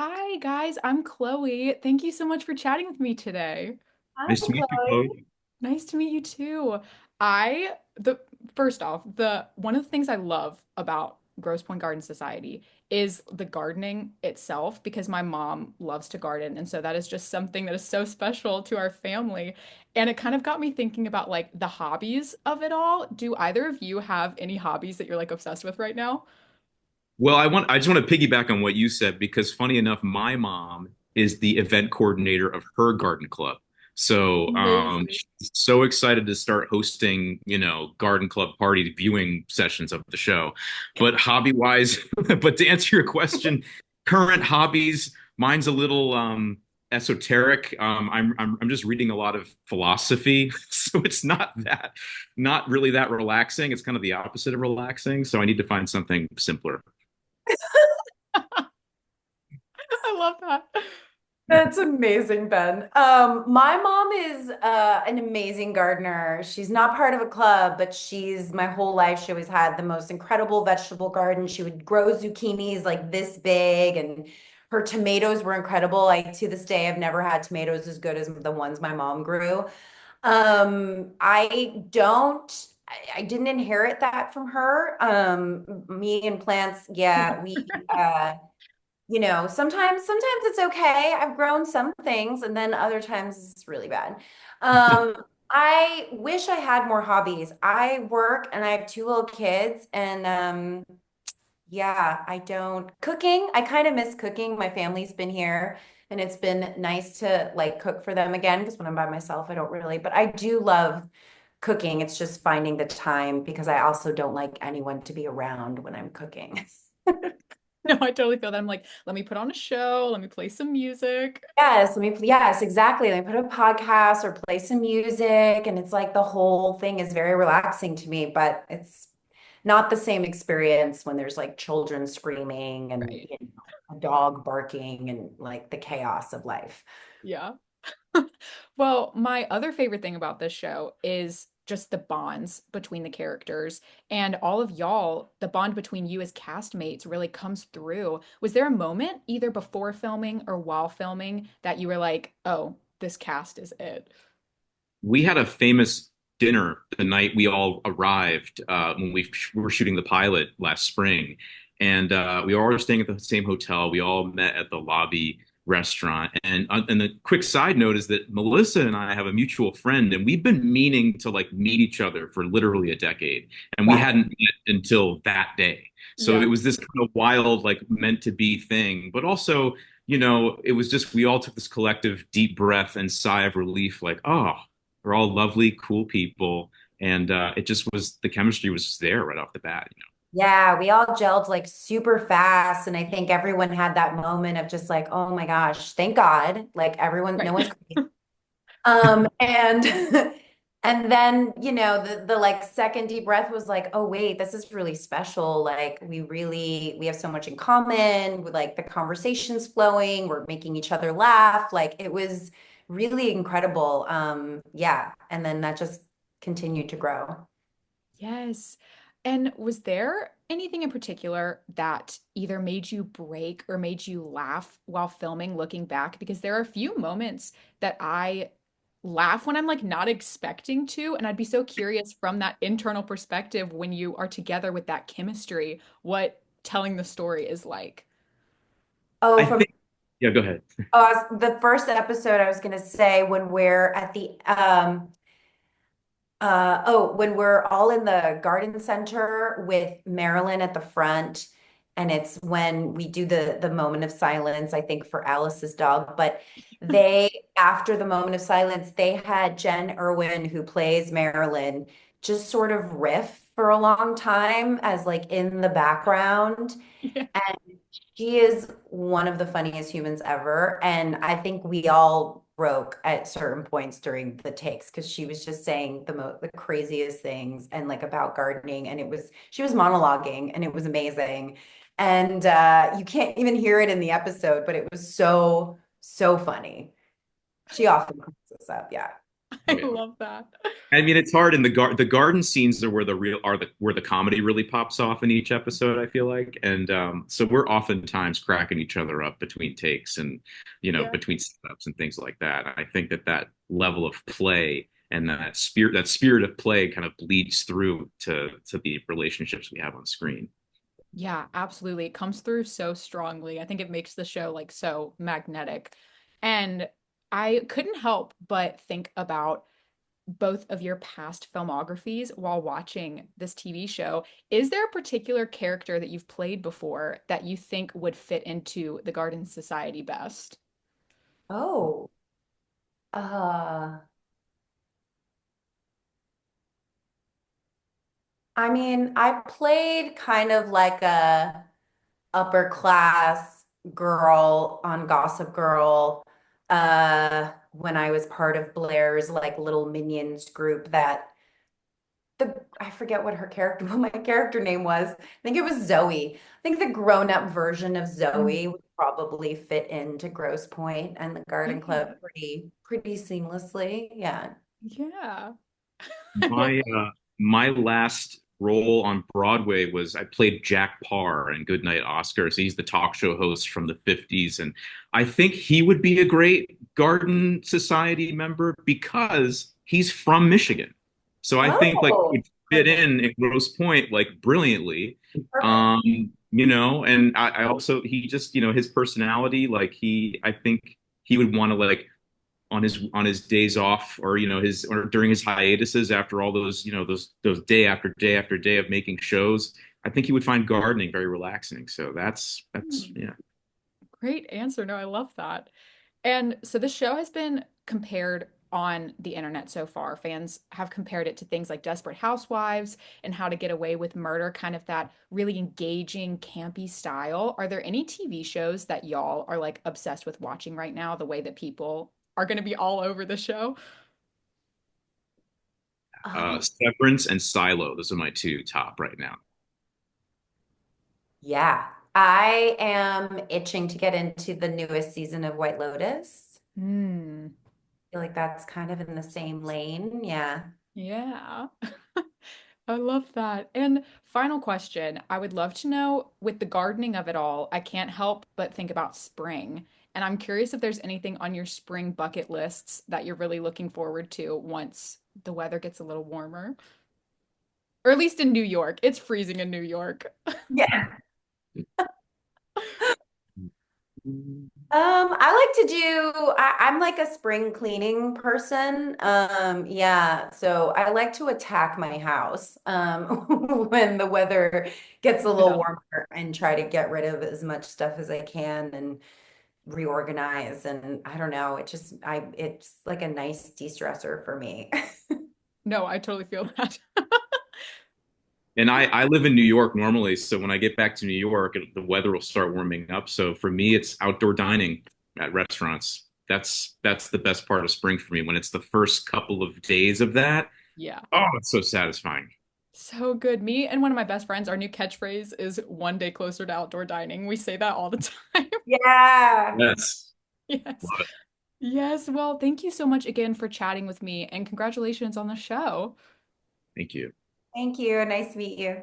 Hi, guys. I'm Chloe. Thank you so much for chatting with me today. Hi, Nice to meet you, Chloe. Chloe. Nice to meet you too. I the First off, the one of the things I love about Grosse Pointe Garden Society is the gardening itself because my mom loves to garden, and so that is just something that is so special to our family. And it kind of got me thinking about like the hobbies of it all. Do either of you have any hobbies that you're like obsessed with right now? Well, I just want to piggyback on what you said because funny enough, my mom is the event coordinator of her garden club. So Amazing. she's so excited to start hosting, garden club party viewing sessions of the show. But hobby wise, but to answer your question, current hobbies, mine's a little esoteric. I'm just reading a lot of philosophy, so it's not really that relaxing. It's kind of the opposite of relaxing. So I need to find something simpler. I love that. That's amazing, Ben. My mom is an amazing gardener. She's not part of a club, but she's my whole life. She always had the most incredible vegetable garden. She would grow zucchinis like this big, and her tomatoes were incredible. To this day, I've never had tomatoes as good as the ones my mom grew. I didn't inherit that from her. Me and plants, yeah, sometimes it's okay. I've grown some things, and then other times it's really bad. Um, I wish I had more hobbies. I work and I have two little kids, and yeah, I don't cooking. I kind of miss cooking. My family's been here, and it's been nice to like cook for them again because when I'm by myself, I don't really, but I do love cooking. It's just finding the time because I also don't like anyone to be around when I'm cooking. No, I totally feel that. I'm like, let me put on a show, let me play some music. Yes, exactly. Let me put a podcast or play some music. And it's like the whole thing is very relaxing to me, but it's not the same experience when there's like children screaming and Right. a dog barking and like the chaos of life. Yeah. Well, my other favorite thing about this show is just the bonds between the characters and all of y'all, the bond between you as castmates really comes through. Was there a moment, either before filming or while filming, that you were like, oh, this cast is it? We had a famous dinner the night we all arrived when we were shooting the pilot last spring, and we were all staying at the same hotel. We all met at the lobby restaurant, and the quick side note is that Melissa and I have a mutual friend, and we've been meaning to like meet each other for literally a decade, and we Yeah. hadn't met until that day. So it Yeah. was this kind of wild, like meant to be thing, but also. It was just we all took this collective deep breath and sigh of relief, like, oh, they're all lovely, cool people, and it just was the chemistry was just there right off the bat. Yeah, we all gelled like super fast. And I think everyone had that moment of just like, oh my gosh, thank God. Like everyone, no Right. one's crazy. And and then, the like second deep breath was like, oh wait, this is really special. Like we have so much in common. With like the conversations flowing, we're making each other laugh. Like it was really incredible. Yeah. And then that just continued to grow. Yes. And was there anything in particular that either made you break or made you laugh while filming, looking back? Because there are a few moments that I laugh when I'm like not expecting to. And I'd be so curious from that internal perspective when you are together with that chemistry, what telling the story is like. Oh, I from think, yeah, go ahead. the first episode, I was gonna say when we're at the when we're all in the garden center with Marilyn at the front, and it's when we do the moment of silence, I think for Alice's dog. But they, after the moment of silence, they had Jen Irwin, who plays Marilyn, just sort of riff for a long time as like in the background. Yeah. And she is one of the funniest humans ever. And I think we all broke at certain points during the takes because she was just saying the craziest things and like about gardening. And she was monologuing and it was amazing. And you can't even hear it in the episode, but it was so, so funny. She often cracks us up. Yeah. I Oh yeah. love that. I mean, it's hard in the garden scenes are where the real are the where the comedy really pops off in each episode, I feel like. And so we're oftentimes cracking each other up between takes and Yeah. between setups and things like that. I think that level of play and that spirit of play kind of bleeds through to the relationships we have on screen. Yeah, absolutely. It comes through so strongly. I think it makes the show like so magnetic. And I couldn't help but think about both of your past filmographies while watching this TV show. Is there a particular character that you've played before that you think would fit into the Garden Society best? Oh, uh, I mean, I played kind of like a upper class girl on Gossip Girl when I was part of Blair's like little minions group that the I forget what her character what my character name was. I think it was Zoe. I think the grown-up version of Mm. Zoe would probably fit into Grosse Pointe and the Garden Club Yeah. pretty seamlessly. Yeah. Yeah. My last role on Broadway was I played Jack Parr in Goodnight Oscar. So he's the talk show host from the 50s. And I think he would be a great Garden Society member because he's from Michigan. So I think like he Oh, would fit in at Grosse Pointe like brilliantly. perfect. And I also he just, his personality, like I think he would want to like on his days off or his or during his hiatuses after all those those day after day after day of making shows. I think he would find gardening very relaxing. So that's Hmm. yeah. Great answer. No, I love that. And so this show has been compared on the internet so far. Fans have compared it to things like Desperate Housewives and How to Get Away with Murder, kind of that really engaging, campy style. Are there any TV shows that y'all are like obsessed with watching right now, the way that people are going to be all over the show? Um, Severance and Silo, those are my two top right now. yeah. I am itching to get into the newest season of White Lotus. Hmm. I feel like that's kind of in the same lane. Yeah. Yeah. I love that. And final question, I would love to know with the gardening of it all, I can't help but think about spring. And I'm curious if there's anything on your spring bucket lists that you're really looking forward to once the weather gets a little warmer. Or at least in New York. It's freezing in New York. Yeah. I like to I'm like a spring cleaning person. Yeah, so I like to attack my house when the weather gets a little Yeah. warmer and try to get rid of as much stuff as I can and reorganize. And I don't know, it's like a nice de-stressor for me. No, I totally feel that. And I live in New York normally, so when I get back to New York, the weather will start warming up. So for me, it's outdoor dining at restaurants. That's the best part of spring for me when it's the first couple of days of that. Yeah. Oh, it's so satisfying. So good. Me and one of my best friends, our new catchphrase is one day closer to outdoor dining. We say that all the time. Yeah. Yes. Yes. Love it. Yes. Well, thank you so much again for chatting with me and congratulations on the show. Thank you. Thank you. Nice to meet you.